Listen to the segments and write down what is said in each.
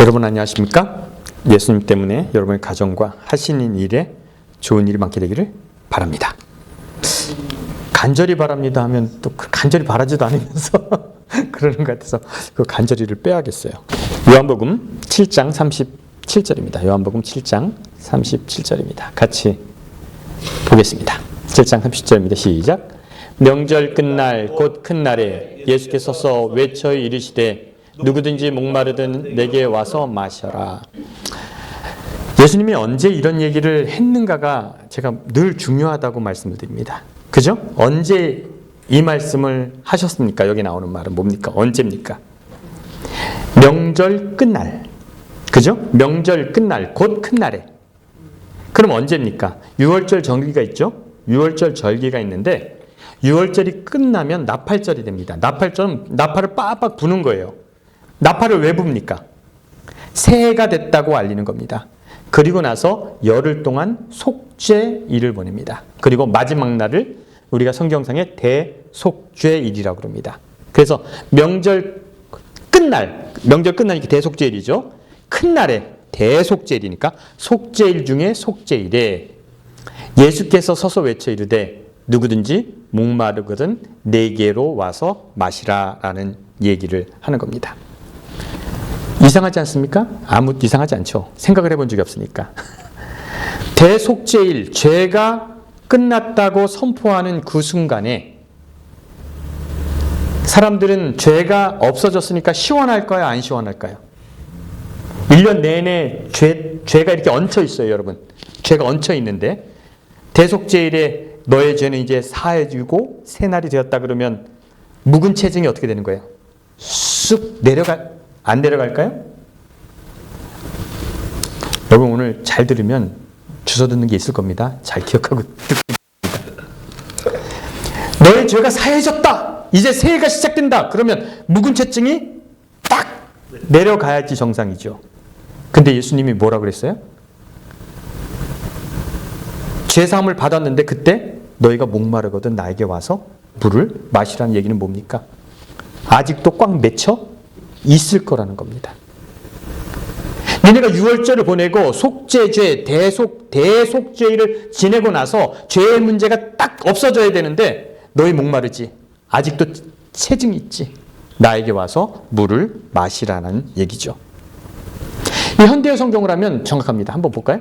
여러분 안녕하십니까? 예수님 때문에 여러분의 가정과 하시는 일에 좋은 일이 많게 되기를 바랍니다. 간절히 바랍니다 하면 또 간절히 바라지도 않으면서 그러는 것 같아서 그 간절히를 빼야겠어요. 요한복음 7장 37절입니다. 요한복음 7장 37절입니다. 같이 보겠습니다. 7장 37절입니다. 시작. 명절 끝날 곧 큰 날에 예수께서 서서 외쳐 이르시되 누구든지 목마르든 내게 와서 마셔라. 예수님이 언제 이런 얘기를 했는가가 제가 늘 중요하다고 말씀을 드립니다. 그죠? 언제 이 말씀을 하셨습니까? 여기 나오는 말은 뭡니까? 언제입니까? 명절 끝날. 그죠? 명절 끝날, 곧 큰 날에. 그럼 언제입니까? 6월절 절기가 있죠? 6월절 절기가 있는데 6월절이 끝나면 나팔절이 됩니다. 나팔절은 나팔을 빡빡 부는 거예요. 나팔을 왜 붑니까? 새해가 됐다고 알리는 겁니다. 그리고 나서 열흘 동안 속죄일을 보냅니다. 그리고 마지막 날을 우리가 성경상에 대속죄일이라고 합니다. 그래서 명절 끝나니까 대속죄일이죠. 큰 날에 대속죄일이니까 속죄일 중에 속죄일에 예수께서 서서 외쳐 이르되 누구든지 목마르거든 내게로 와서 마시라라는 얘기를 하는 겁니다. 이상하지 않습니까? 아무 이상하지 않죠. 생각을 해본 적이 없으니까. 대속죄일, 죄가 끝났다고 선포하는 그 순간에 사람들은 죄가 없어졌으니까 시원할까요? 안 시원할까요? 1년 내내 죄가 이렇게 얹혀 있어요, 여러분. 죄가 얹혀 있는데 대속죄일에 너의 죄는 이제 사해지고 새 날이 되었다 그러면 묵은 체증이 어떻게 되는 거예요? 쑥 안 내려갈까요? 여러분 오늘 잘 들으면 주워 듣는 게 있을 겁니다. 잘 기억하고 듣고 있습니다. 너의 죄가 사해졌다. 이제 새해가 시작된다. 그러면 묵은 체증이 딱 내려가야지 정상이죠. 근데 예수님이 뭐라 그랬어요? 죄사함을 받았는데 그때 너희가 목마르거든 나에게 와서 물을 마시라는 얘기는 뭡니까? 아직도 꽉 맺혀 있을 거라는 겁니다. 너네가 6월절을 보내고 속죄죄, 대속죄일을 지내고 나서 죄의 문제가 딱 없어져야 되는데 너희 목마르지? 아직도 체증이 있지? 나에게 와서 물을 마시라는 얘기죠. 이 현대의 성경을 하면 정확합니다. 한번 볼까요?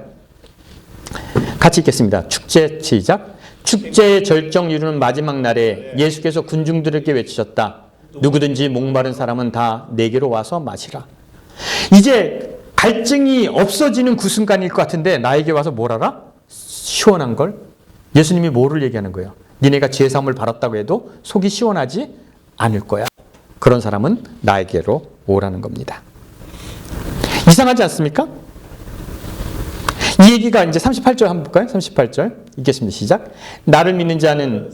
같이 읽겠습니다. 축제 시작. 축제의 절정 이루는 마지막 날에 예수께서 군중들에게 외치셨다. 누구든지 목마른 사람은 다 내게로 와서 마시라. 이제 갈증이 없어지는 그 순간일 것 같은데 나에게 와서 뭘 하라? 시원한 걸? 예수님이 뭐를 얘기하는 거예요? 니네가 죄사함을 받았다고 해도 속이 시원하지 않을 거야. 그런 사람은 나에게로 오라는 겁니다. 이상하지 않습니까? 이 얘기가 이제 38절 한번 볼까요? 38절 읽겠습니다. 시작. 나를 믿는 자는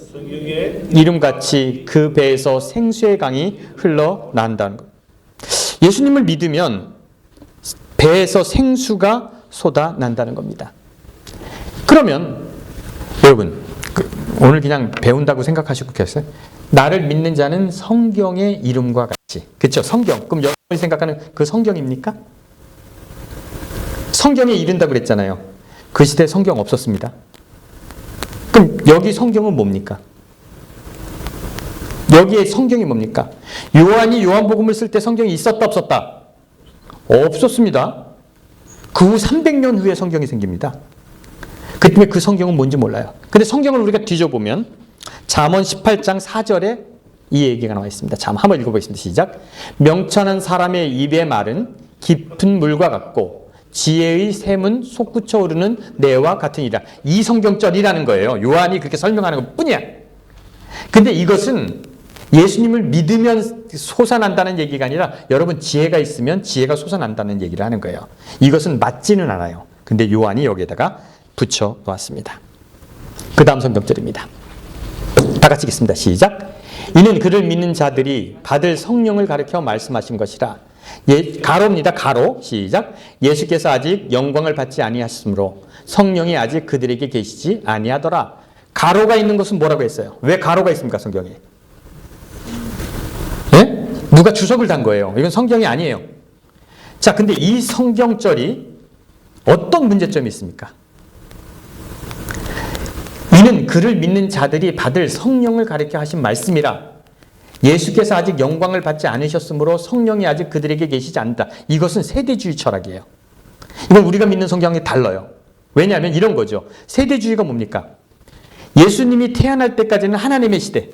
이름같이 그 배에서 생수의 강이 흘러난다는 것. 예수님을 믿으면 배에서 생수가 쏟아난다는 겁니다. 그러면 여러분 오늘 그냥 배운다고 생각하시고 계세요? 나를 믿는 자는 성경의 이름과 같이. 그렇죠? 성경. 그럼 여러분이 생각하는 그 성경입니까? 성경에 이른다고 그랬잖아요. 그 시대에 성경 없었습니다. 그럼 여기 성경은 뭡니까? 여기에 성경이 뭡니까? 요한이 요한복음을 쓸 때 성경이 있었다 없었다? 없었습니다. 그 후 300년 후에 성경이 생깁니다. 그 때문에 그 성경은 뭔지 몰라요. 근데 성경을 우리가 뒤져보면 잠언 18장 4절에 이 얘기가 나와 있습니다. 한번 읽어보겠습니다. 시작. 명철한 사람의 입의 말은 깊은 물과 같고 지혜의 샘은 솟구쳐 오르는 내와 같으니라. 이 성경절이라는 거예요. 요한이 그렇게 설명하는 것 뿐이야. 근데 이것은 예수님을 믿으면 솟아난다는 얘기가 아니라 여러분 지혜가 있으면 지혜가 솟아난다는 얘기를 하는 거예요. 이것은 맞지는 않아요. 근데 요한이 여기에다가 붙여 놓았습니다. 그 다음 성경절입니다. 다 같이 읽겠습니다. 시작. 이는 그를 믿는 자들이 받을 성령을 가르쳐 말씀하신 것이라. 가로입니다. 가로. 시작. 예수께서 아직 영광을 받지 아니하셨으므로 성령이 아직 그들에게 계시지 아니하더라. 가로가 있는 것은 뭐라고 했어요? 왜 가로가 있습니까? 성경에. 예? 누가 주석을 단 거예요. 이건 성경이 아니에요. 자, 근데 이 성경절이 어떤 문제점이 있습니까? 이는 그를 믿는 자들이 받을 성령을 가리켜 하신 말씀이라 예수께서 아직 영광을 받지 않으셨으므로 성령이 아직 그들에게 계시지 않는다. 이것은 세대주의 철학이에요. 이건 우리가 믿는 성경이 달라요. 왜냐하면 이런 거죠. 세대주의가 뭡니까? 예수님이 태어날 때까지는 하나님의 시대.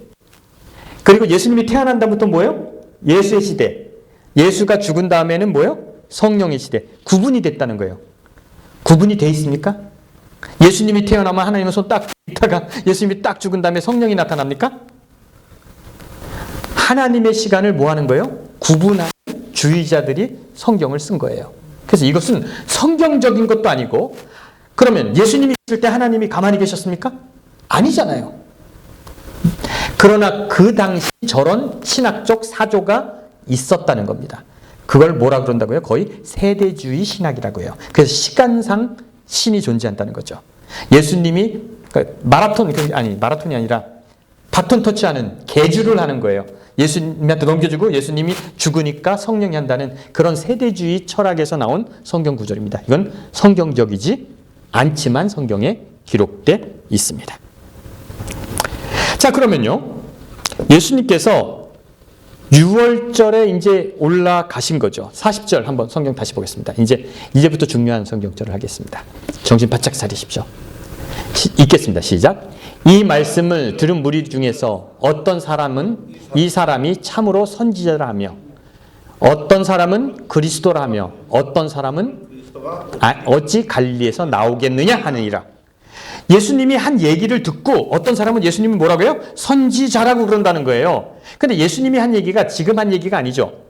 그리고 예수님이 태어난 다음부터 뭐예요? 예수의 시대. 예수가 죽은 다음에는 뭐예요? 성령의 시대. 구분이 됐다는 거예요. 구분이 돼 있습니까? 예수님이 태어나면 하나님은 손 딱 있다가 예수님이 딱 죽은 다음에 성령이 나타납니까? 하나님의 시간을 뭐 하는 거예요? 구분하는 주의자들이 성경을 쓴 거예요. 그래서 이것은 성경적인 것도 아니고, 그러면 예수님이 있을 때 하나님이 가만히 계셨습니까? 아니잖아요. 그러나 그 당시 저런 신학적 사조가 있었다는 겁니다. 그걸 뭐라 그런다고요? 거의 세대주의 신학이라고요. 그래서 시간상 신이 존재한다는 거죠. 예수님이 마라톤이 아니라 바톤 터치하는 계주를 하는 거예요. 예수님한테 넘겨주고 예수님이 죽으니까 성령이 한다는 그런 세대주의 철학에서 나온 성경 구절입니다. 이건 성경적이지 않지만 성경에 기록돼 있습니다. 자, 그러면요, 예수님께서 6월절에 이제 올라가신 거죠. 40절 한번 성경 다시 보겠습니다. 이제부터 중요한 성경절을 하겠습니다. 정신 바짝 차리십시오. 읽겠습니다. 시작. 이 말씀을 들은 무리 중에서 어떤 사람은 이 사람이 참으로 선지자라 하며, 어떤 사람은 그리스도라 하며, 어떤 사람은 어찌 갈릴리에서 나오겠느냐 하느니라. 예수님이 한 얘기를 듣고 어떤 사람은 예수님이 뭐라고 해요? 선지자라고 그런다는 거예요. 근데 예수님이 한 얘기가 지금 한 얘기가 아니죠.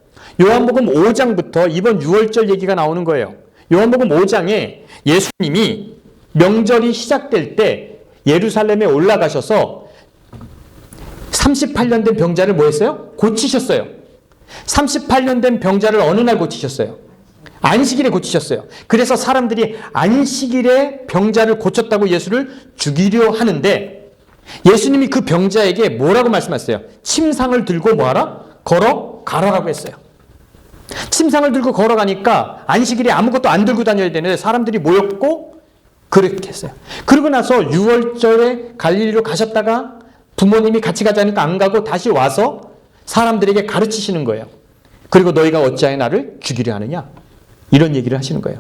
요한복음 5장부터 이번 6월절 얘기가 나오는 거예요. 요한복음 5장에 예수님이 명절이 시작될 때 예루살렘에 올라가셔서 38년 된 병자를 뭐 했어요? 고치셨어요. 38년 된 병자를 어느 날 고치셨어요? 안식일에 고치셨어요. 그래서 사람들이 안식일에 병자를 고쳤다고 예수를 죽이려 하는데, 예수님이 그 병자에게 뭐라고 말씀하셨어요? 침상을 들고 뭐하라? 걸어가라고 했어요. 침상을 들고 걸어가니까 안식일에 아무것도 안 들고 다녀야 되는데 사람들이 모였고 그렇게 했어요. 그러고 나서 6월절에 갈릴리로 가셨다가 부모님이 같이 가자니까 안 가고 다시 와서 사람들에게 가르치시는 거예요. 그리고 너희가 어찌하여 나를 죽이려 하느냐? 이런 얘기를 하시는 거예요.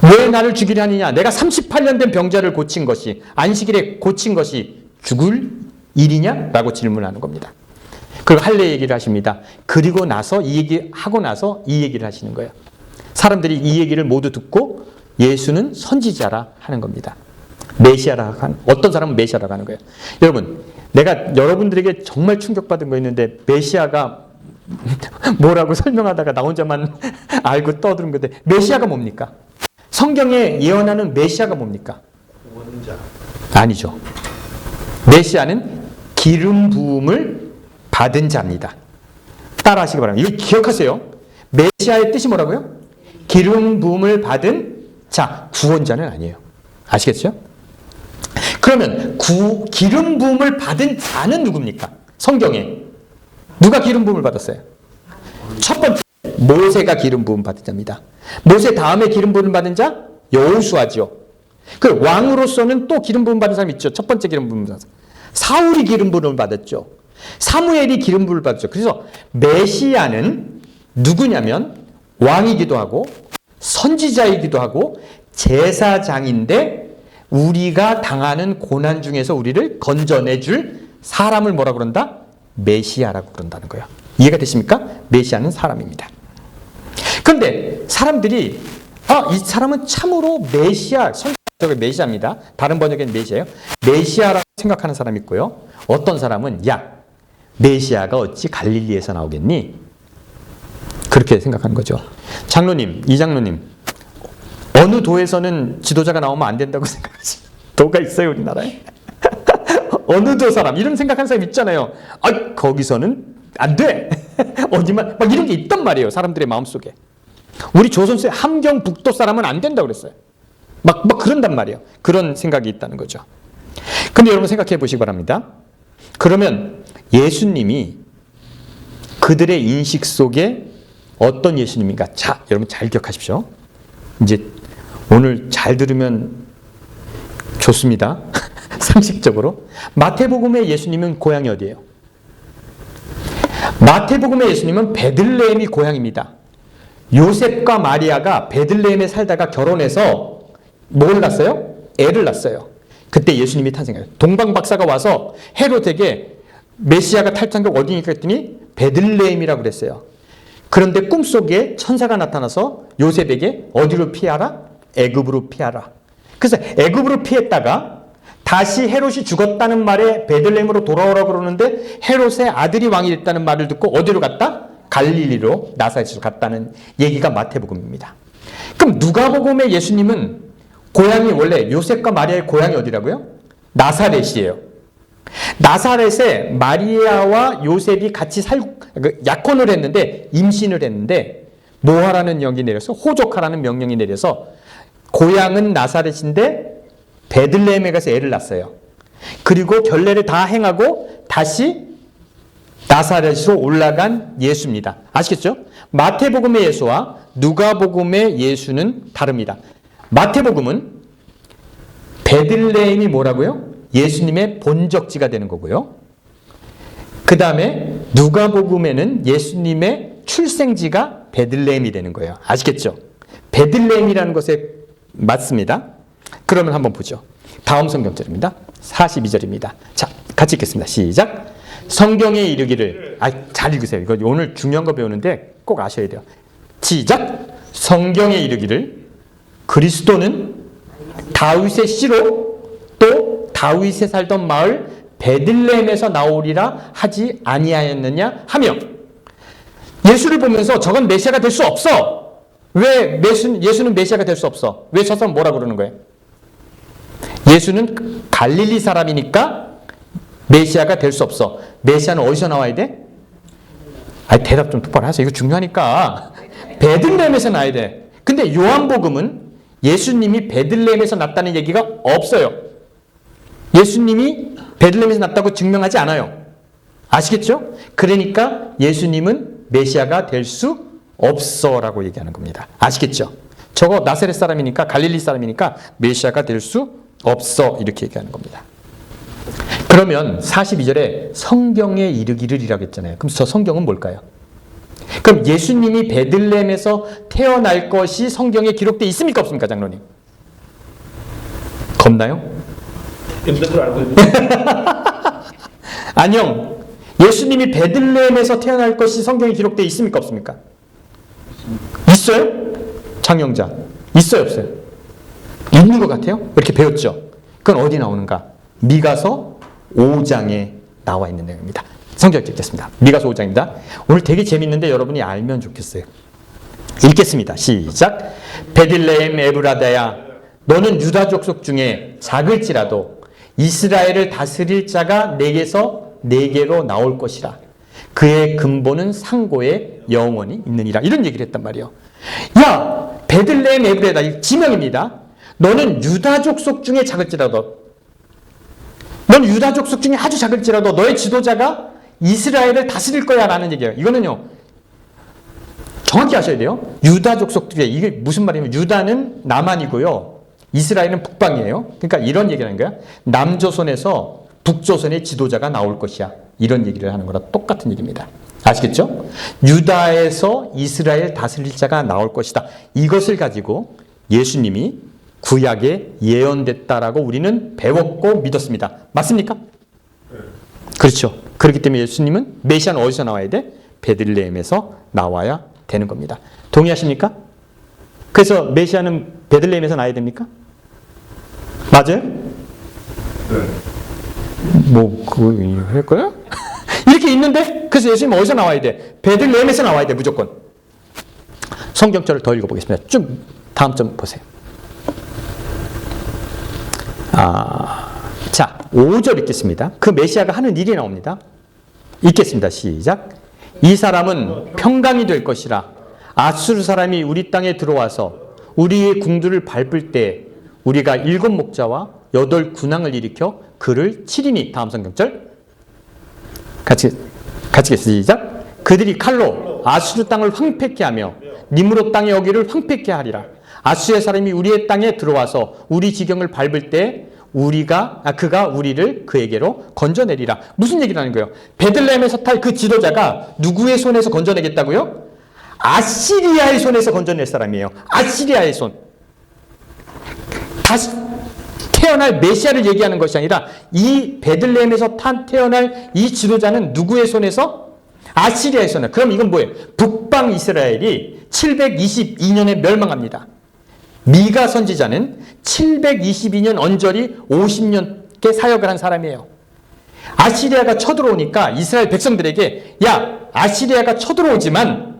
왜 나를 죽이려 하느냐? 내가 38년 된 병자를 고친 것이, 안식일에 고친 것이 죽을 일이냐? 라고 질문하는 겁니다. 그리고 할례 얘기를 하십니다. 그리고 나서 이 얘기하고 나서 이 얘기를 하시는 거예요. 사람들이 이 얘기를 모두 듣고 예수는 선지자라 하는 겁니다. 메시아라 하는, 어떤 사람은 메시아라고 하는 거예요. 여러분, 내가 여러분들에게 정말 충격받은 거 있는데, 메시아가 뭐라고 설명하다가 나 혼자만 알고 떠드는 건데, 메시아가 뭡니까? 성경에 예언하는 메시아가 뭡니까? 원자. 아니죠. 메시아는 기름 부음을 받은 자입니다. 따라 하시기 바랍니다. 이거 기억하세요. 메시아의 뜻이 뭐라고요? 기름 부음을 받은 자, 구원자는 아니에요. 아시겠죠? 그러면 기름 부음을 받은 자는 누굽니까? 성경에 누가 기름 부음을 받았어요? 첫 번째, 모세가 기름 부음 받은 자입니다. 모세 다음에 기름 부음을 받은 자? 여호수아죠. 그 왕으로서는 또 기름 부음 받은 사람이 있죠. 첫 번째 기름 부음 받은 사람. 사울이 기름 부음을 받았죠. 사무엘이 기름 부음을 받았죠. 그래서 메시아는 누구냐면 왕이기도 하고 선지자이기도 하고 제사장인데, 우리가 당하는 고난 중에서 우리를 건져내줄 사람을 뭐라 그런다? 메시아라고 그런다는 거예요. 이해가 되십니까? 메시아는 사람입니다. 그런데 사람들이 이 사람은 참으로 메시아, 선지자가 메시아입니다. 다른 번역에는 메시아예요. 메시아라고 생각하는 사람이 있고요. 어떤 사람은 메시아가 어찌 갈릴리에서 나오겠니? 그렇게 생각하는 거죠. 장로님, 이장로님, 어느 도에서는 지도자가 나오면 안 된다고 생각하시죠? 도가 있어요, 우리나라에? 어느 도 사람, 이런 생각하는 사람 있잖아요. 거기서는 안 돼! 어디만, 막 이런 게 있단 말이에요, 사람들의 마음속에. 우리 조선시대 함경북도 사람은 안 된다고 그랬어요. 막 그런단 말이에요. 그런 생각이 있다는 거죠. 근데 여러분 생각해 보시기 바랍니다. 그러면 예수님이 그들의 인식 속에 어떤 예수님인가? 자, 여러분 잘 기억하십시오. 이제 오늘 잘 들으면 좋습니다. 상식적으로. 마태복음의 예수님은 고향이 어디예요? 마태복음의 예수님은 베들레헴이 고향입니다. 요셉과 마리아가 베들레헴에 살다가 결혼해서 뭘 낳았어요? 애를 낳았어요. 그때 예수님이 탄생해요. 동방박사가 와서 헤롯에게 메시아가 탈출한 게 어디니까 했더니 베들레헴이라고 그랬어요. 그런데 꿈속에 천사가 나타나서 요셉에게 어디로 피하라? 애굽으로 피하라. 그래서 애굽으로 피했다가 다시 헤롯이 죽었다는 말에 베들레헴으로 돌아오라고 그러는데 헤롯의 아들이 왕이 됐다는 말을 듣고 어디로 갔다? 갈릴리로 나사렛으로 갔다는 얘기가 마태복음입니다. 그럼 누가복음의 예수님은 고향이 원래 요셉과 마리아의 고향이 어디라고요? 나사렛이에요. 나사렛에 마리아와 요셉이 같이 약혼을 했는데 임신을 했는데 뭐 하라는 명이 내려서 호족하라는 명령이 내려서 고향은 나사렛인데 베들레헴에 가서 애를 낳았어요. 그리고 결례를 다 행하고 다시 나사렛으로 올라간 예수입니다. 아시겠죠? 마태복음의 예수와 누가복음의 예수는 다릅니다. 마태복음은 베들레헴이 뭐라고요? 예수님의 본적지가 되는 거고요. 그 다음에 누가복음에는 예수님의 출생지가 베들레헴이 되는 거예요. 아시겠죠? 베들레헴이라는 것에 맞습니다. 그러면 한번 보죠. 다음 성경절입니다. 42절입니다. 자, 같이 읽겠습니다. 시작. 성경에 이르기를, 잘 읽으세요. 이거 오늘 중요한 거 배우는데 꼭 아셔야 돼요. 시작. 성경에 이르기를 그리스도는 다윗의 씨로 또 다윗에 살던 마을 베들레헴에서 나오리라 하지 아니하였느냐 하며, 예수를 보면서 저건 메시아가 될 수 없어. 왜 예수는 메시아가 될 수 없어? 왜 저 사람 뭐라 그러는 거예요? 예수는 갈릴리 사람이니까 메시아가 될 수 없어. 메시아는 어디서 나와야 돼? 대답 좀 똑바로 하세요. 이거 중요하니까. 베들레헴에서 나와야 돼. 근데 요한복음은 예수님이 베들레헴에서 났다는 얘기가 없어요. 예수님이 베들레헴에서 났다고 증명하지 않아요. 아시겠죠? 그러니까 예수님은 메시아가 될 수 없어라고 얘기하는 겁니다. 아시겠죠? 저거 나사렛 사람이니까, 갈릴리 사람이니까 메시아가 될 수 없어, 이렇게 얘기하는 겁니다. 그러면 42절에 성경에 이르기를이라고 했잖아요. 그럼 저 성경은 뭘까요? 그럼 예수님이 베들레헴에서 태어날 것이 성경에 기록되어 있습니까, 없습니까, 장로님? 겁나요? 아니요. 예수님이 베들레헴에서 태어날 것이 성경에 기록되어 있습니까, 없습니까? 있어요? 장영자. 있어요, 없어요? 있는 것 같아요? 이렇게 배웠죠? 그건 어디 나오는가? 미가서 5장에 나와 있는 내용입니다. 성경 읽겠습니다. 미가서 5장입니다. 오늘 되게 재밌는데 여러분이 알면 좋겠어요. 읽겠습니다. 시작. 베들레헴 에브라다야, 너는 유다 족속 중에 작을지라도 이스라엘을 다스릴 자가 내게로 나올 것이라. 그의 근본은 상고에 영원히 있느니라. 이런 얘기를 했단 말이에요. 야, 베들레헴 에브라다, 지명입니다. 너는 유다 족속 중에 작을지라도, 넌 유다 족속 중에 아주 작을지라도 너의 지도자가 이스라엘을 다스릴 거야 라는 얘기예요. 이거는요, 정확히 아셔야 돼요. 유다 족속들이, 이게 무슨 말이냐면 유다는 남한이고요, 이스라엘은 북방이에요. 그러니까 이런 얘기를 하는 거야. 남조선에서 북조선의 지도자가 나올 것이야, 이런 얘기를 하는 거랑 똑같은 얘기입니다. 아시겠죠? 유다에서 이스라엘 다스릴 자가 나올 것이다. 이것을 가지고 예수님이 구약에 예언됐다라고 우리는 배웠고 믿었습니다. 맞습니까? 그렇죠. 그렇기 때문에 예수님은 메시아는 어디서 나와야 돼? 베들레헴에서 나와야 되는 겁니다. 동의하십니까? 그래서 메시아는 베들레헴에서 나와야 됩니까? 맞아요? 뭐 그거 할 거야? 이렇게 있는데, 그래서 예수님은 어디서 나와야 돼? 베들레헴에서 나와야 돼, 무조건. 성경절을 더 읽어보겠습니다. 쭉 다음 점 보세요. 자, 5절 읽겠습니다. 그 메시아가 하는 일이 나옵니다. 읽겠습니다. 시작. 이 사람은 평강이 될 것이라. 아수르 사람이 우리 땅에 들어와서 우리의 궁들을 밟을 때 우리가 7 목자와 8 군왕을 일으켜 그를 치리니. 다음 성경절 같이 시작. 그들이 칼로 또 아수르 땅을 황폐케 하며 니므롯 땅의 어귀를 황폐케 하리라. 아수르의 사람이 우리의 땅에 들어와서 우리 지경을 밟을 때 그가 우리를 그에게로 건져내리라. 무슨 얘기를 하는 거예요? 베들레헴에서 탈 그 지도자가 누구의 손에서 건져내겠다고요? 아시리아의 손에서 건져낼 사람이에요. 아시리아의 손. 다시 태어날 메시아를 얘기하는 것이 아니라 이 베들레헴에서 태어날 이 지도자는 누구의 손에서? 아시리아의 손에. 그럼 이건 뭐예요? 북방 이스라엘이 722년에 멸망합니다. 미가 선지자는 722년 언저리 50년께 사역을 한 사람이에요. 아시리아가 쳐들어오니까 이스라엘 백성들에게 야, 아시리아가 쳐들어오지만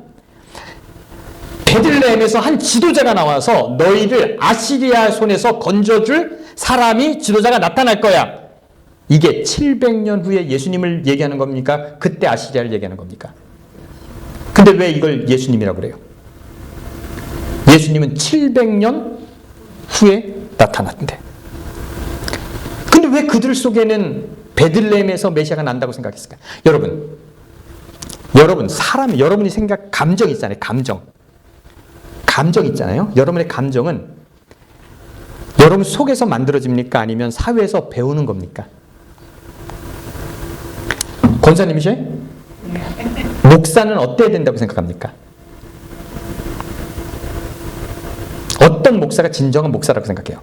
베들레헴에서 한 지도자가 나와서 너희를 아시리아 손에서 건져줄 사람이 지도자가 나타날 거야. 이게 700년 후에 예수님을 얘기하는 겁니까? 그때 아시리아를 얘기하는 겁니까? 근데 왜 이걸 예수님이라고 그래요? 예수님은 700년 후에 나타났는데. 근데 왜 그들 속에는 베들레헴에서 메시아가 난다고 생각했을까요? 여러분 여러분이 감정 있잖아요. 감정 있잖아요. 여러분의 감정은 여러분 속에서 만들어집니까? 아니면 사회에서 배우는 겁니까? 권사님이셔? 목사는 어때야 된다고 생각합니까? 어떤 목사가 진정한 목사라고 생각해요?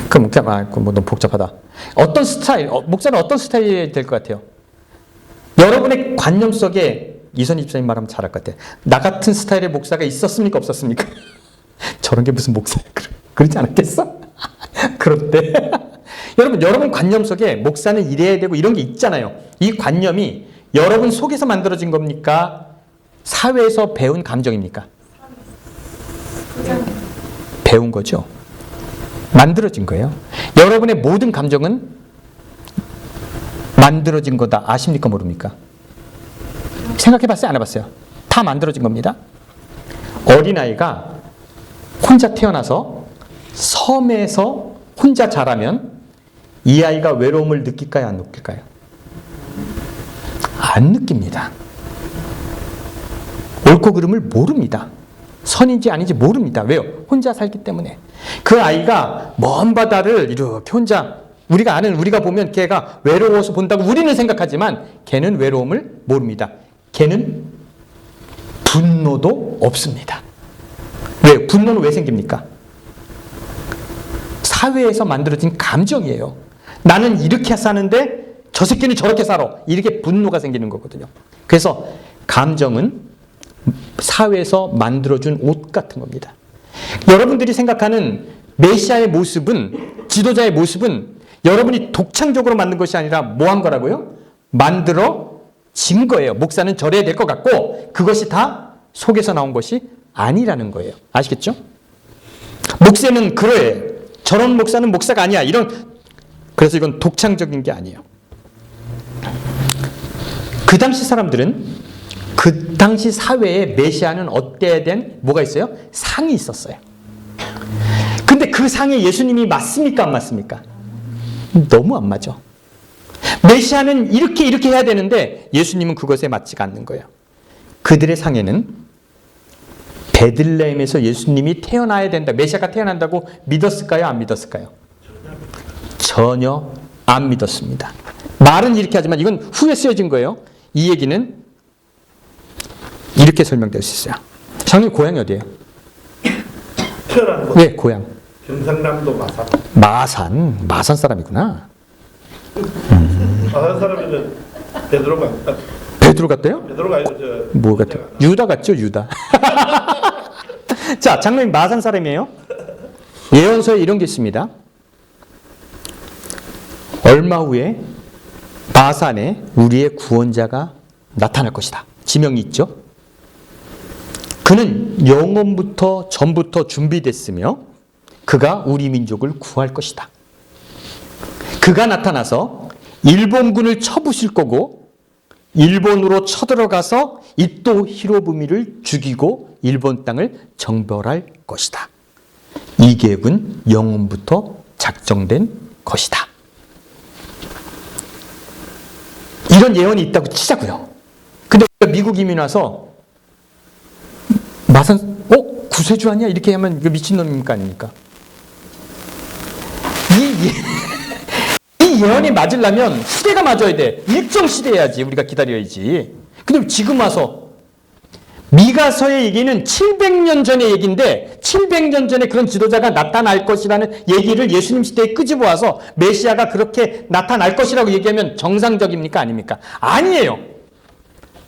그럼 너무 복잡하다. 어떤 스타일, 목사는 어떤 스타일이 될 것 같아요? 여러분의 관념 속에 이선희 집사님 말하면 잘할 것 같아요. 나 같은 스타일의 목사가 있었습니까? 없었습니까? 저런 게 무슨 목사야? 그러지 않았겠어? 그런데 여러분 관념 속에 목사는 이래야 되고 이런 게 있잖아요. 이 관념이 여러분 속에서 만들어진 겁니까? 사회에서 배운 감정입니까? 배운 거죠. 만들어진 거예요. 여러분의 모든 감정은 만들어진 거다. 아십니까? 모릅니까? 생각해봤어요? 안 해봤어요? 다 만들어진 겁니다. 어린아이가 혼자 태어나서 섬에서 혼자 자라면 이 아이가 외로움을 느낄까요? 안 느낄까요? 안 느낍니다. 옳고 그름을 모릅니다. 선인지 아닌지 모릅니다. 왜요? 혼자 살기 때문에. 그 아이가 먼 바다를 이렇게 혼자 우리가 보면 걔가 외로워서 본다고 우리는 생각하지만 걔는 외로움을 모릅니다. 걔는 분노도 없습니다. 왜요? 분노는 왜 생깁니까? 사회에서 만들어진 감정이에요. 나는 이렇게 사는데 저 새끼는 저렇게 살아. 이렇게 분노가 생기는 거거든요. 그래서 감정은 사회에서 만들어준 옷 같은 겁니다. 여러분들이 생각하는 메시아의 모습은, 지도자의 모습은 여러분이 독창적으로 만든 것이 아니라 뭐 한 거라고요? 만들어진 거예요. 목사는 저래야 될 것 같고 그것이 다 속에서 나온 것이 아니라는 거예요. 아시겠죠? 목사는 그래. 저런 목사는 목사가 아니야. 그래서 이건 독창적인 게 아니에요. 그 당시 사람들은 그 당시 사회에 메시아는 어때야 된 뭐가 있어요? 상이 있었어요. 근데 그 상에 예수님이 맞습니까? 안 맞습니까? 너무 안 맞아. 메시아는 이렇게 해야 되는데 예수님은 그것에 맞지가 않는 거예요. 그들의 상에는 베들레헴에서 예수님이 태어나야 된다. 메시아가 태어난다고 믿었을까요? 안 믿었을까요? 전혀 안 믿었습니다. 말은 이렇게 하지만 이건 후에 쓰여진 거예요. 이 얘기는 이렇게 설명될 수 있어요. 장님 고향이 어디예요? 태어난 곳. 네, 고향. 경상남도 마산. 마산 사람이구나. 마산 사람이면 베드로 같대요? 베드로가 뭐 같아요? 유다 같죠, 유다. 자, 장로님 마산 사람이에요. 예언서에 이런 게 있습니다. 얼마 후에 마산에 우리의 구원자가 나타날 것이다. 지명이 있죠. 그는 영원부터 전부터 준비됐으며 그가 우리 민족을 구할 것이다. 그가 나타나서 일본군을 쳐부실 거고 일본으로 쳐들어가서 이토 히로부미를 죽이고 일본 땅을 정벌할 것이다. 이 계획은 영원부터 작정된 것이다. 이런 예언이 있다고 치자고요. 근데 우리가 미국 이민 와서 마산 구세주 아니야? 이렇게 하면 이거 미친놈입니까? 아닙니까? 이 예언이 맞으려면 시대가 맞아야 돼. 일정 시대야지. 우리가 기다려야지. 근데 지금 와서 미가서의 얘기는 700년 전의 얘기인데 700년 전에 그런 지도자가 나타날 것이라는 얘기를 예수님 시대에 끄집어 와서 메시아가 그렇게 나타날 것이라고 얘기하면 정상적입니까? 아닙니까? 아니에요.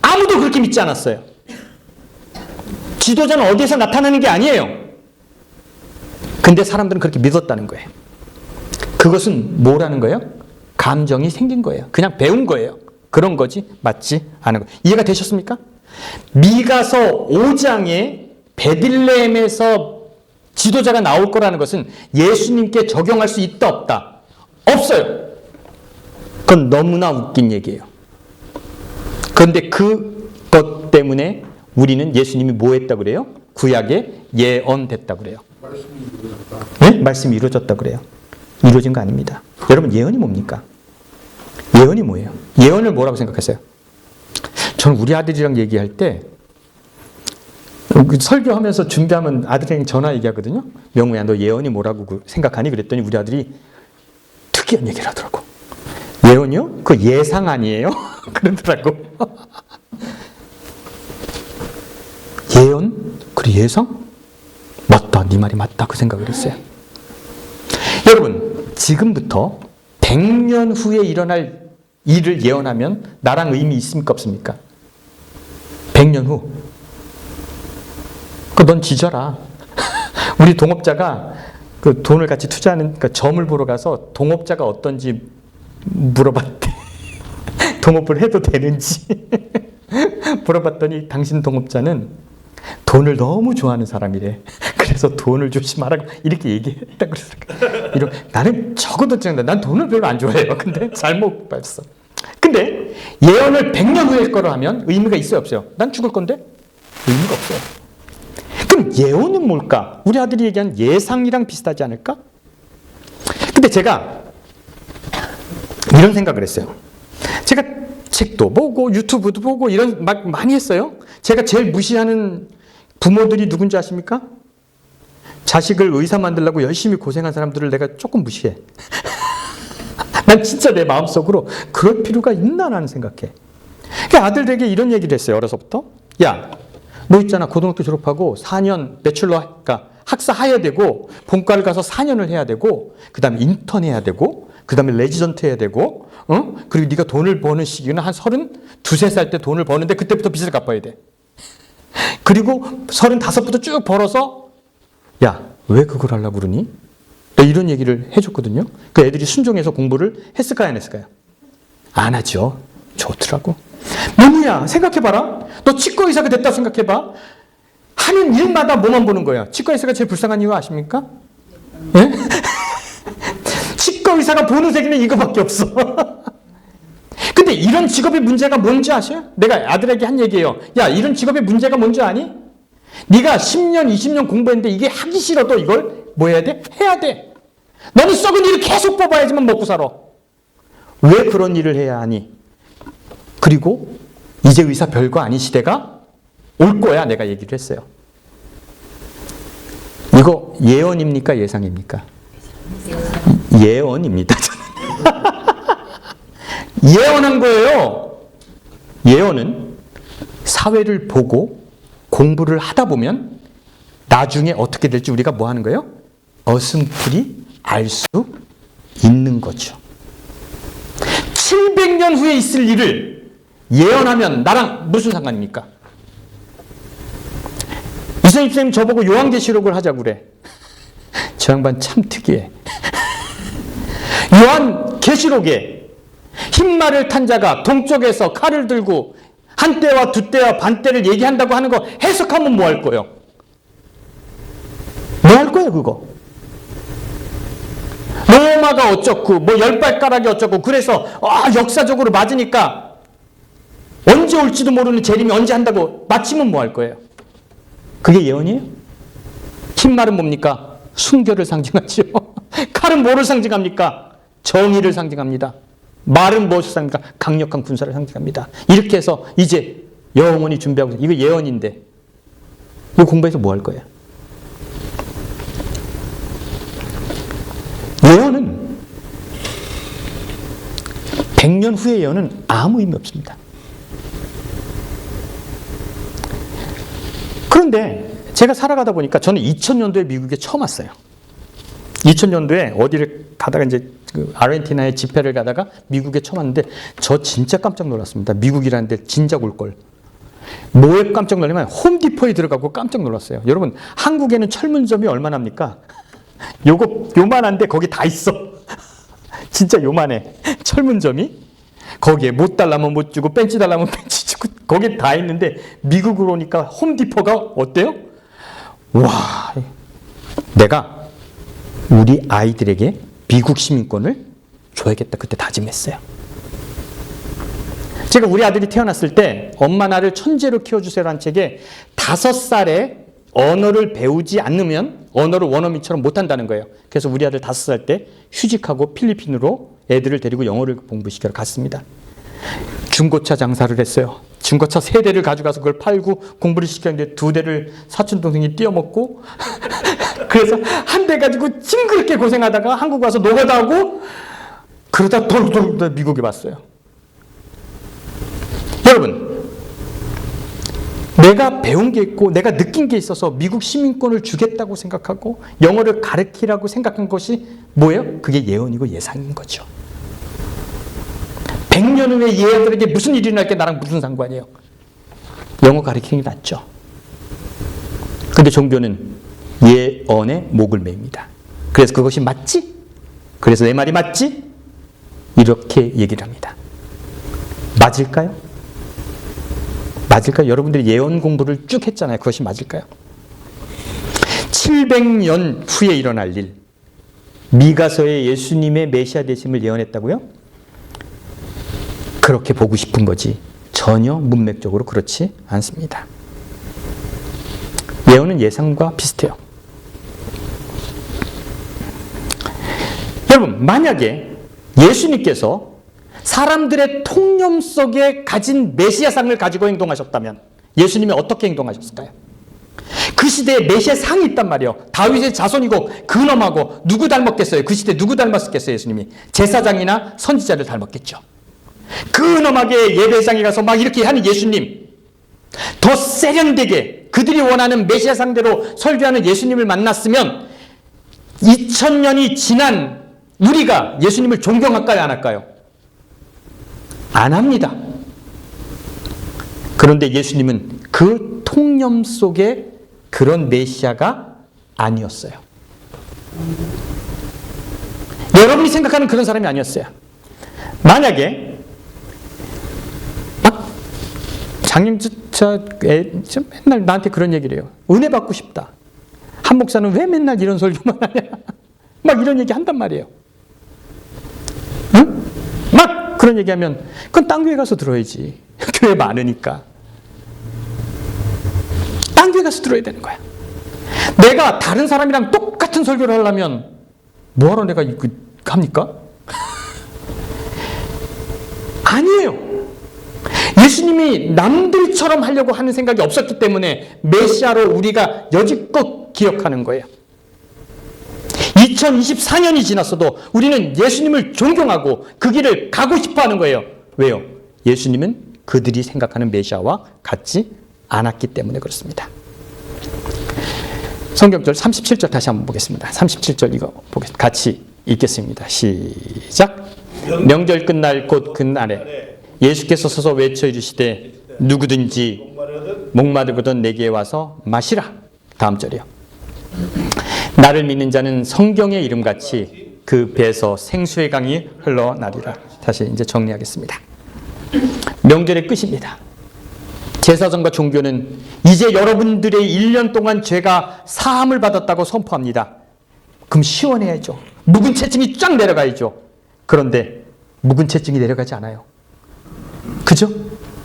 아무도 그렇게 믿지 않았어요. 지도자는 어디에서 나타나는 게 아니에요. 근데 사람들은 그렇게 믿었다는 거예요. 그것은 뭐라는 거예요? 감정이 생긴 거예요. 그냥 배운 거예요. 그런 거지 맞지 않은 거. 이해가 되셨습니까? 미가서 5장에 베들레헴에서 지도자가 나올 거라는 것은 예수님께 적용할 수 있다 없다? 없어요. 그건 너무나 웃긴 얘기예요. 그런데 그것 때문에 우리는 예수님이 뭐 했다고 그래요? 구약에 예언됐다고 그래요. 말씀이 이루어졌다. 네? 말씀이 이루어졌다고 그래요. 이루어진 거 아닙니다. 여러분 예언이 뭡니까? 예언이 뭐예요? 예언을 뭐라고 생각하세요? 저는 우리 아들이랑 얘기할 때 설교하면서 준비하면 아들에게 전화 얘기하거든요. 명우야 너 예언이 뭐라고 생각하니? 그랬더니 우리 아들이 특이한 얘기를 하더라고. 예언이요? 그 예상 아니에요? 그러더라고. 예언? 그래 예상? 맞다. 네 말이 맞다. 그 생각을 했어요. 여러분 지금부터 100년 후에 일어날 일을 예언하면 나랑 의미 있습니까? 없습니까? 100년 후. 넌 지져라. 우리 동업자가 그 돈을 같이 투자하는, 그러니까 점을 보러 가서 동업자가 어떤지 물어봤대. 동업을 해도 되는지. 물어봤더니 당신 동업자는 돈을 너무 좋아하는 사람이래. 그래서 돈을 조심하라고 이렇게 얘기했다 그랬어. 나는 적어도 난 돈을 별로 안 좋아해요. 근데 잘못 봤어. 근데 예언을 100년 후에 거로 하면 의미가 있어요, 없어요? 난 죽을 건데 의미가 없어요. 그럼 예언은 뭘까? 우리 아들이 얘기한 예상이랑 비슷하지 않을까? 근데 제가 이런 생각을 했어요. 제가 책도 보고 유튜브도 보고 이런 막 많이 했어요. 제가 제일 무시하는 부모들이 누군지 아십니까? 자식을 의사 만들려고 열심히 고생한 사람들을 내가 조금 무시해. 난 진짜 내 마음속으로 그럴 필요가 있나 라는 생각해. 그러니까 아들에게 이런 얘기를 했어요. 어려서부터. 야, 너 있잖아. 고등학교 졸업하고 4년 배출러, 그러니까 학사 해야 되고 본과를 가서 4년을 해야 되고 그 다음에 인턴 해야 되고 그 다음에 레지던트 해야 되고 그리고 네가 돈을 버는 시기는 한 32살 때 돈을 버는데 그때부터 빚을 갚아야 돼. 그리고 35부터 쭉 벌어서 야, 왜 그걸 하려고 그러니? 이런 얘기를 해줬거든요. 그 애들이 순종해서 공부를 했을까요? 안 했을까요? 안 하죠. 좋더라고. 명우야, 생각해봐라. 너 치과 의사가 됐다고 생각해봐. 하는 일마다 뭐만 보는 거야? 치과 의사가 제일 불쌍한 이유 아십니까? 예? 치과 의사가 보는 세계는 이거밖에 없어. 근데 이런 직업의 문제가 뭔지 아셔요? 내가 아들에게 한 얘기예요. 야, 이런 직업의 문제가 뭔지 아니? 네가 10년, 20년 공부했는데 이게 하기 싫어도 이걸 뭐 해야 돼? 해야 돼. 너는 썩은 일을 계속 뽑아야지만 먹고 살아. 왜 그런 일을 해야 하니? 그리고 이제 의사 별거 아닌 시대가 올 거야. 내가 얘기를 했어요. 이거 예언입니까? 예상입니까? 예언입니다. 예언한 거예요. 예언은 사회를 보고 공부를 하다 보면 나중에 어떻게 될지 우리가 뭐 하는 거예요? 어슴풀이 알 수 있는 거죠. 700년 후에 있을 일을 예언하면 나랑 무슨 상관입니까? 이선희 선생님 저보고 요한계시록을 하자고 그래. 저 양반 참 특이해. 요한계시록에 흰말을 탄 자가 동쪽에서 칼을 들고 한 때와 두 때와 반 때를 얘기한다고 하는 거 해석하면 뭐 할 거예요? 뭐 할 거예요 그거? 로마가 어쩌고 뭐 열발가락이 어쩌고 그래서 역사적으로 맞으니까 언제 올지도 모르는 재림이 언제 한다고 마치면 뭐 할 거예요? 그게 예언이에요? 흰말은 뭡니까? 순결을 상징하죠. 칼은 뭐를 상징합니까? 정의를 상징합니다. 말은 무엇을 상징합니까? 강력한 군사를 상징합니다. 이렇게 해서 이제 영원히 준비하고 있어요. 이거 예언인데 이거 공부해서 뭐 할 거예요? 예언은 100년 후의 예언은 아무 의미 없습니다. 그런데 제가 살아가다 보니까 저는 2000년도에 미국에 처음 왔어요. 2000년도에 어디를 가다가 이제 그 아르헨티나에 집회를 가다가 미국에 처음 왔는데 저 진짜 깜짝 놀랐습니다. 미국이라는 데 진작 올 걸. 뭐에 깜짝 놀라면 홈디포에 들어가고 깜짝 놀랐어요. 여러분 한국에는 철문점이 얼마나입니까? 요거 요만한데 거기 다 있어. 진짜 요만해. 철문점이 거기에 못 달라면 못 주고 벤치 달라면 벤치 주고 거기 다 있는데 미국으로 오니까 홈디포가 어때요? 와, 내가 우리 아이들에게 미국 시민권을 줘야겠다 그때 다짐했어요. 제가 우리 아들이 태어났을 때 엄마 나를 천재로 키워주세요라는 책에 5살에 언어를 배우지 않으면 언어를 원어민처럼 못한다는 거예요. 그래서 우리 아들 5살 때 휴직하고 필리핀으로 애들을 데리고 영어를 공부시키러 갔습니다. 중고차 장사를 했어요. 중고차 3대를 가져가서 그걸 팔고 공부를 시켰는데 2대를 사촌동생이 띄어먹고 그래서 한 대 가지고 징그럽게 고생하다가 한국 와서 노가다 하고 그러다 도로 미국에 왔어요. 여러분, 내가 배운 게 있고 내가 느낀 게 있어서 미국 시민권을 주겠다고 생각하고 영어를 가르치라고 생각한 것이 뭐예요? 그게 예언이고 예상인 거죠. 100년 후에 이 애들에게 무슨 일이 날게 나랑 무슨 상관이에요? 영어 가르치는 게 낫죠. 근데 종교는 예언의 목을 맵니다. 그래서 그것이 맞지? 그래서 내 말이 맞지? 이렇게 얘기를 합니다. 맞을까요? 맞을까요? 여러분들이 예언 공부를 쭉 했잖아요. 그것이 맞을까요? 700년 후에 일어날 일, 미가서에 예수님의 메시아 되심을 예언했다고요? 그렇게 보고 싶은 거지 전혀 문맥적으로 그렇지 않습니다. 예언은 예상과 비슷해요. 여러분, 만약에 예수님께서 사람들의 통념 속에 가진 메시아상을 가지고 행동하셨다면 예수님이 어떻게 행동하셨을까요? 그 시대에 메시아상이 있단 말이에요. 다윗의 자손이고 근엄하고 누구 닮았겠어요? 그 시대에 누구 닮았겠어요? 예수님이 제사장이나 선지자를 닮았겠죠. 근엄하게 예배상에 가서 막 이렇게 하는 예수님, 더 세련되게 그들이 원하는 메시아상대로 설교하는 예수님을 만났으면 2000년이 지난 우리가 예수님을 존경할까요? 안 할까요? 안 합니다. 그런데 예수님은 그 통념 속에 그런 메시아가 아니었어요. 여러분이 생각하는 그런 사람이 아니었어요. 만약에 장영주차 맨날 나한테 그런 얘기를 해요. 은혜 받고 싶다. 한 목사는 왜 맨날 이런 설교만 하냐. 막 이런 얘기 한단 말이에요. 응? 막 그런 얘기하면 그건 딴 교회 가서 들어야지. 교회 많으니까. 딴 교회 가서 들어야 되는 거야. 내가 다른 사람이랑 똑같은 설교를 하려면 뭐하러 내가 이거 합니까? 아니에요. 예수님이 남들처럼 하려고 하는 생각이 없었기 때문에 메시아로 우리가 여지껏 기억하는 거예요. 2024년이 지났어도 우리는 예수님을 존경하고 그 길을 가고 싶어 하는 거예요. 왜요? 예수님은 그들이 생각하는 메시아와 같지 않았기 때문에 그렇습니다. 성경절 37절 다시 한번 보겠습니다. 37절 이거 보겠습니다. 같이 읽겠습니다. 시작. 명절 끝날 곧 그날에 예수께서 서서 외쳐 이르시되 누구든지 목마르거든 내게 와서 마시라. 다음 절이요. 나를 믿는 자는 성경의 이름같이 그 배에서 생수의 강이 흘러나리라. 다시 이제 정리하겠습니다. 명절의 끝입니다. 제사장과 종교는 이제 여러분들의 1년 동안 죄가 사함을 받았다고 선포합니다. 그럼 시원해야죠. 묵은 채증이 쫙 내려가야죠. 그런데 묵은 채증이 내려가지 않아요. 그죠?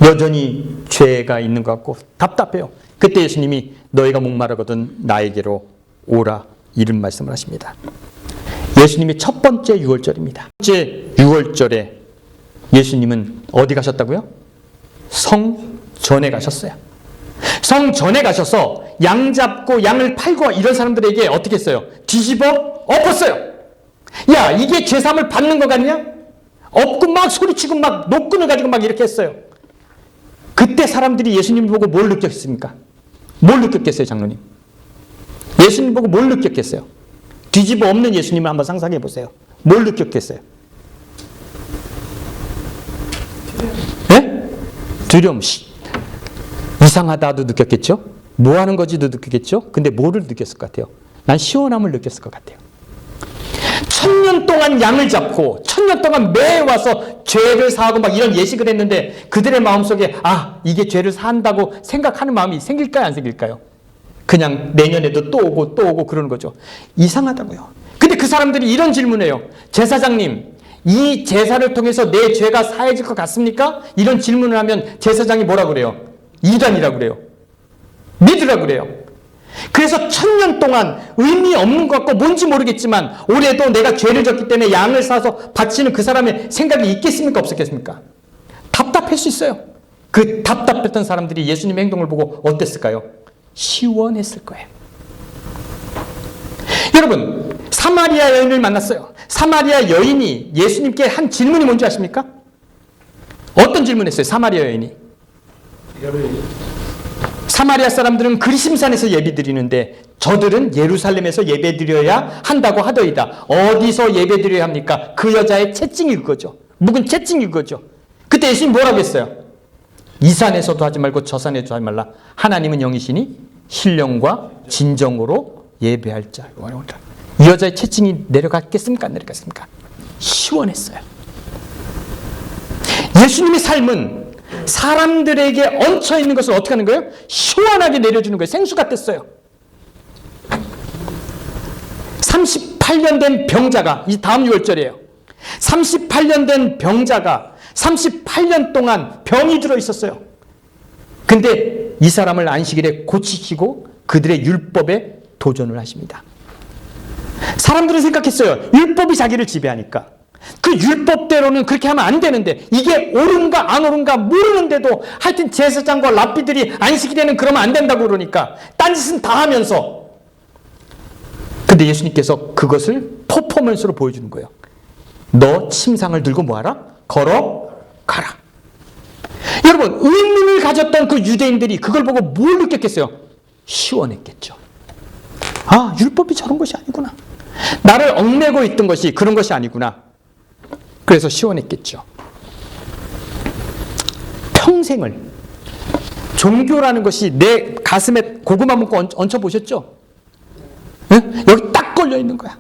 여전히 죄가 있는 것 같고 답답해요. 그때 예수님이 너희가 목마르거든 나에게로 오라 이런 말씀을 하십니다. 예수님이 첫 번째 6월절입니다. 첫 번째 6월절에 예수님은 어디 가셨다고요? 성전에 가셨어요. 성전에 가셔서 양 잡고 양을 팔고 이런 사람들에게 어떻게 했어요? 뒤집어 엎었어요. 야, 이게 죄사함을 받는 것 같냐? 엎고 막 소리치고 막 노끈을 가지고 막 이렇게 했어요. 그때 사람들이 예수님 보고 뭘 느꼈습니까? 뭘 느꼈겠어요, 장로님? 예수님 보고 뭘 느꼈겠어요? 뒤집어 엎는 예수님을 한번 상상해 보세요. 뭘 느꼈겠어요? 네? 두려움. 이상하다도 느꼈겠죠? 뭐 하는 거지도 느꼈겠죠? 근데 뭐를 느꼈을 것 같아요? 난 시원함을 느꼈을 것 같아요. 1000년 동안 양을 잡고 1000년 동안 매해 와서 죄를 사하고 막 이런 예식을 했는데 그들의 마음속에 이게 죄를 사한다고 생각하는 마음이 생길까요? 안 생길까요? 그냥 내년에도 또 오고 그러는 거죠. 이상하다고요. 근데 그 사람들이 이런 질문해요. 제사장님, 이 제사를 통해서 내 죄가 사해질 것 같습니까? 이런 질문을 하면 제사장이 뭐라 그래요? 이단이라고 그래요. 믿으라고 그래요. 그래서 1000년 동안 의미 없는 것 같고 뭔지 모르겠지만 올해도 내가 죄를 졌기 때문에 양을 사서 바치는 그 사람의 생각이 있겠습니까? 없었겠습니까? 답답할 수 있어요. 그 답답했던 사람들이 예수님의 행동을 보고 어땠을까요? 시원했을 거예요. 여러분, 사마리아 여인을 만났어요. 사마리아 여인이 예수님께 한 질문이 뭔지 아십니까? 어떤 질문을 했어요? 사마리아 여인이. 사마리아 사람들은 그리심산에서 예배드리는데 저들은 예루살렘에서 예배드려야 한다고 하더이다. 어디서 예배드려야 합니까? 그 여자의 채찍이 그거죠. 묵은 채찍이 그거죠. 그때 예수님 뭐라고 했어요? 이 산에서도 하지 말고 저 산에도 하지 말라. 하나님은 영이시니 신령과 진정으로 예배할 자. 이 여자의 채찍이 내려갔겠습니까? 안 내려갔습니까? 시원했어요. 예수님의 삶은 사람들에게 얹혀있는 것을 어떻게 하는 거예요? 시원하게 내려주는 거예요. 생수 같았어요. 38년 된 병자가, 이 다음 6월절이에요. 38년 된 병자가 38년 동안 병이 들어 있었어요. 근데 이 사람을 안식일에 고치시고 그들의 율법에 도전을 하십니다. 사람들은 생각했어요. 율법이 자기를 지배하니까. 그 율법대로는 그렇게 하면 안 되는데 이게 옳은가 안 옳은가 모르는데도 하여튼 제사장과 랍비들이 안식일에는 그러면 안 된다고 그러니까 딴짓은 다 하면서 근데 예수님께서 그것을 퍼포먼스로 보여주는 거예요. 너 침상을 들고 뭐하라? 걸어가라. 여러분, 의문을 가졌던 그 유대인들이 그걸 보고 뭘 느꼈겠어요? 시원했겠죠. 율법이 저런 것이 아니구나. 나를 얽매고 있던 것이 그런 것이 아니구나. 그래서 시원했겠죠. 평생을 종교라는 것이 내 가슴에 고구마 문구 얹혀보셨죠? 응? 여기 딱 걸려있는 거야.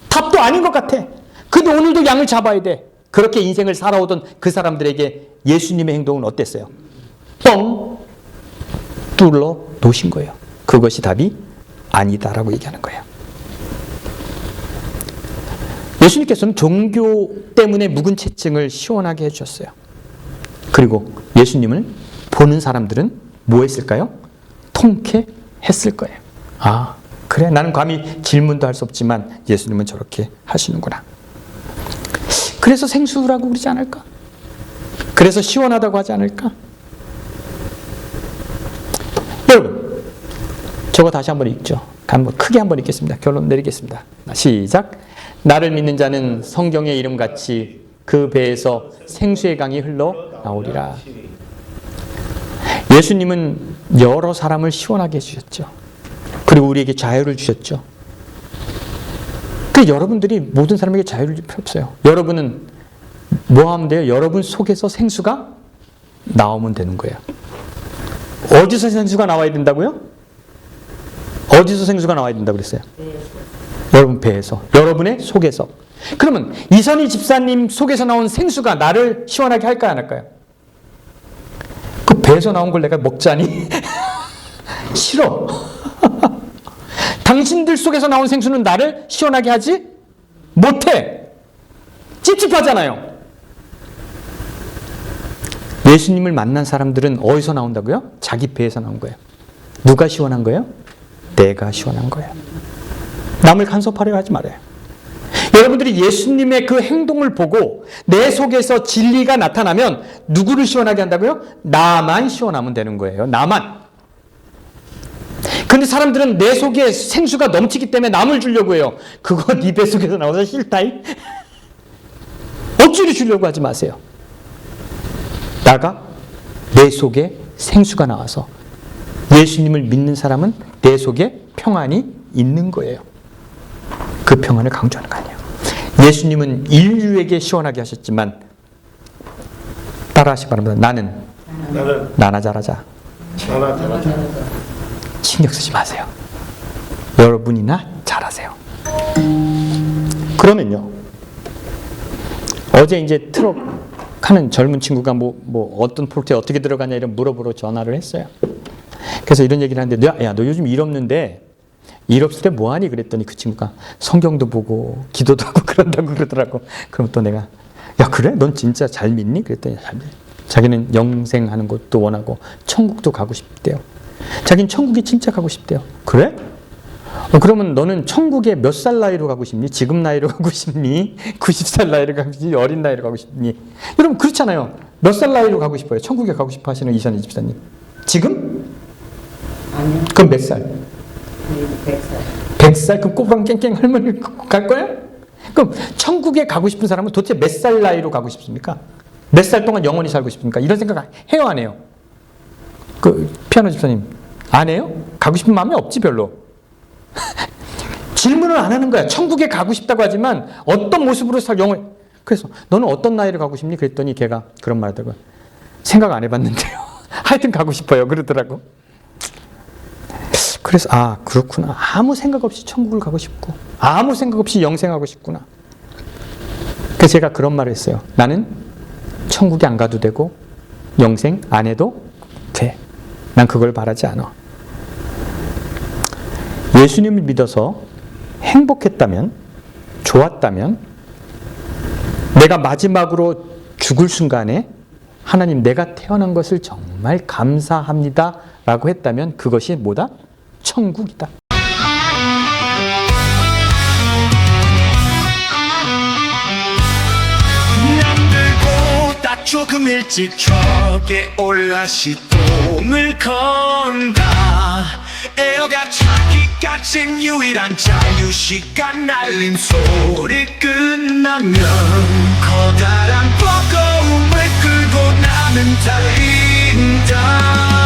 답도 아닌 것 같아. 근데 오늘도 양을 잡아야 돼. 그렇게 인생을 살아오던 그 사람들에게 예수님의 행동은 어땠어요? 뻥 뚫어 놓으신 거예요. 그것이 답이 아니다라고 얘기하는 거예요. 예수님께서는 종교 때문에 묵은 채증을 시원하게 해주셨어요. 그리고 예수님을 보는 사람들은 뭐 했을까요? 통쾌했을 거예요. 그래, 나는 감히 질문도 할 수 없지만 예수님은 저렇게 하시는구나. 그래서 생수라고 그러지 않을까? 그래서 시원하다고 하지 않을까? 여러분, 저거 다시 한번 읽죠. 크게 한번 읽겠습니다. 결론 내리겠습니다. 시작. 나를 믿는 자는 성경의 이름같이 그 배에서 생수의 강이 흘러 나오리라. 예수님은 여러 사람을 시원하게 해주셨죠. 그리고 우리에게 자유를 주셨죠. 그 여러분들이 모든 사람에게 자유를 줄 필요 없어요. 여러분은 뭐 하면 돼요? 여러분 속에서 생수가 나오면 되는 거예요. 어디서 생수가 나와야 된다고요? 어디서 생수가 나와야 된다고 그랬어요? 여러분 배에서, 여러분의 속에서. 그러면 이선희 집사님 속에서 나온 생수가 나를 시원하게 할까요, 안 할까요? 그 배에서 나온 걸 내가 먹자니? 싫어. 당신들 속에서 나온 생수는 나를 시원하게 하지 못해. 찝찝하잖아요. 예수님을 만난 사람들은 어디서 나온다고요? 자기 배에서 나온 거예요. 누가 시원한 거예요? 내가 시원한 거예요. 남을 간섭하려 하지 말아요. 여러분들이 예수님의 그 행동을 보고 내 속에서 진리가 나타나면 누구를 시원하게 한다고요? 나만 시원하면 되는 거예요. 나만. 근데 사람들은 내 속에 생수가 넘치기 때문에 남을 주려고 해요. 그거 네 뱃속에서 나와서 싫다이? 억지로 주려고 하지 마세요. 나가 내 속에 생수가 나와서 예수님을 믿는 사람은 내 속에 평안이 있는 거예요. 그 평안을 강조하는 거 아니에요. 예수님은 인류에게 시원하게 하셨지만 따라하시기 바랍니다. 나는 나나 잘하자. 나나 잘하자. 신경 쓰지 마세요. 여러분이나 잘하세요. 그러면요. 어제 이제 트럭 하는 젊은 친구가 뭐 어떤 프로젝트에 어떻게 들어가냐 이런 물어보러 전화를 했어요. 그래서 이런 얘기를 하는데 야, 너 요즘 일 없는데 일 없을 때 뭐하니? 그랬더니 그 친구가 성경도 보고 기도도 하고 그런다고 그러더라고. 그럼 또 내가 야 그래? 넌 진짜 잘 믿니? 그랬더니 잘 믿어. 자기는 영생하는 것도 원하고 천국도 가고 싶대요. 자기는 천국에 진짜 가고 싶대요. 그래? 그러면 너는 천국에 몇 살 나이로 가고 싶니? 지금 나이로 가고 싶니? 90살 나이로 가고 싶니? 어린 나이로 가고 싶니? 여러분 그렇잖아요. 몇 살 나이로 가고 싶어요? 천국에 가고 싶어 하시는 이선희 집사님. 지금? 아니요. 그럼 몇 살? 100살. 100살? 그럼 꼬부랑 깽깽 할머니 갈 거야? 그럼 천국에 가고 싶은 사람은 도대체 몇 살 나이로 가고 싶습니까? 몇 살 동안 영원히 살고 싶습니까? 이런 생각 해요, 안 해요? 그 피아노 집사님 안 해요? 가고 싶은 마음이 없지 별로. 질문을 안 하는 거야. 천국에 가고 싶다고 하지만 어떤 모습으로 살 영원히. 그래서 너는 어떤 나이로 가고 싶니? 그랬더니 걔가 그런 말 하더라고요. 생각 안 해봤는데요. 하여튼 가고 싶어요. 그러더라고. 그래서 아 그렇구나. 아무 생각 없이 천국을 가고 싶고 아무 생각 없이 영생하고 싶구나. 그래서 제가 그런 말을 했어요. 나는 천국에 안 가도 되고 영생 안 해도 돼. 난 그걸 바라지 않아. 예수님을 믿어서 행복했다면, 좋았다면, 내가 마지막으로 죽을 순간에 하나님 내가 태어난 것을 정말 감사합니다 라고 했다면 그것이 뭐다? 천국이다. 남들보다 조금 일찍 저게 올라 시동을 건다. 에어가 차기까진 유일한 자유시간 날림 소리 끝나면 커다란 버거움을 끌고 나는 달린다.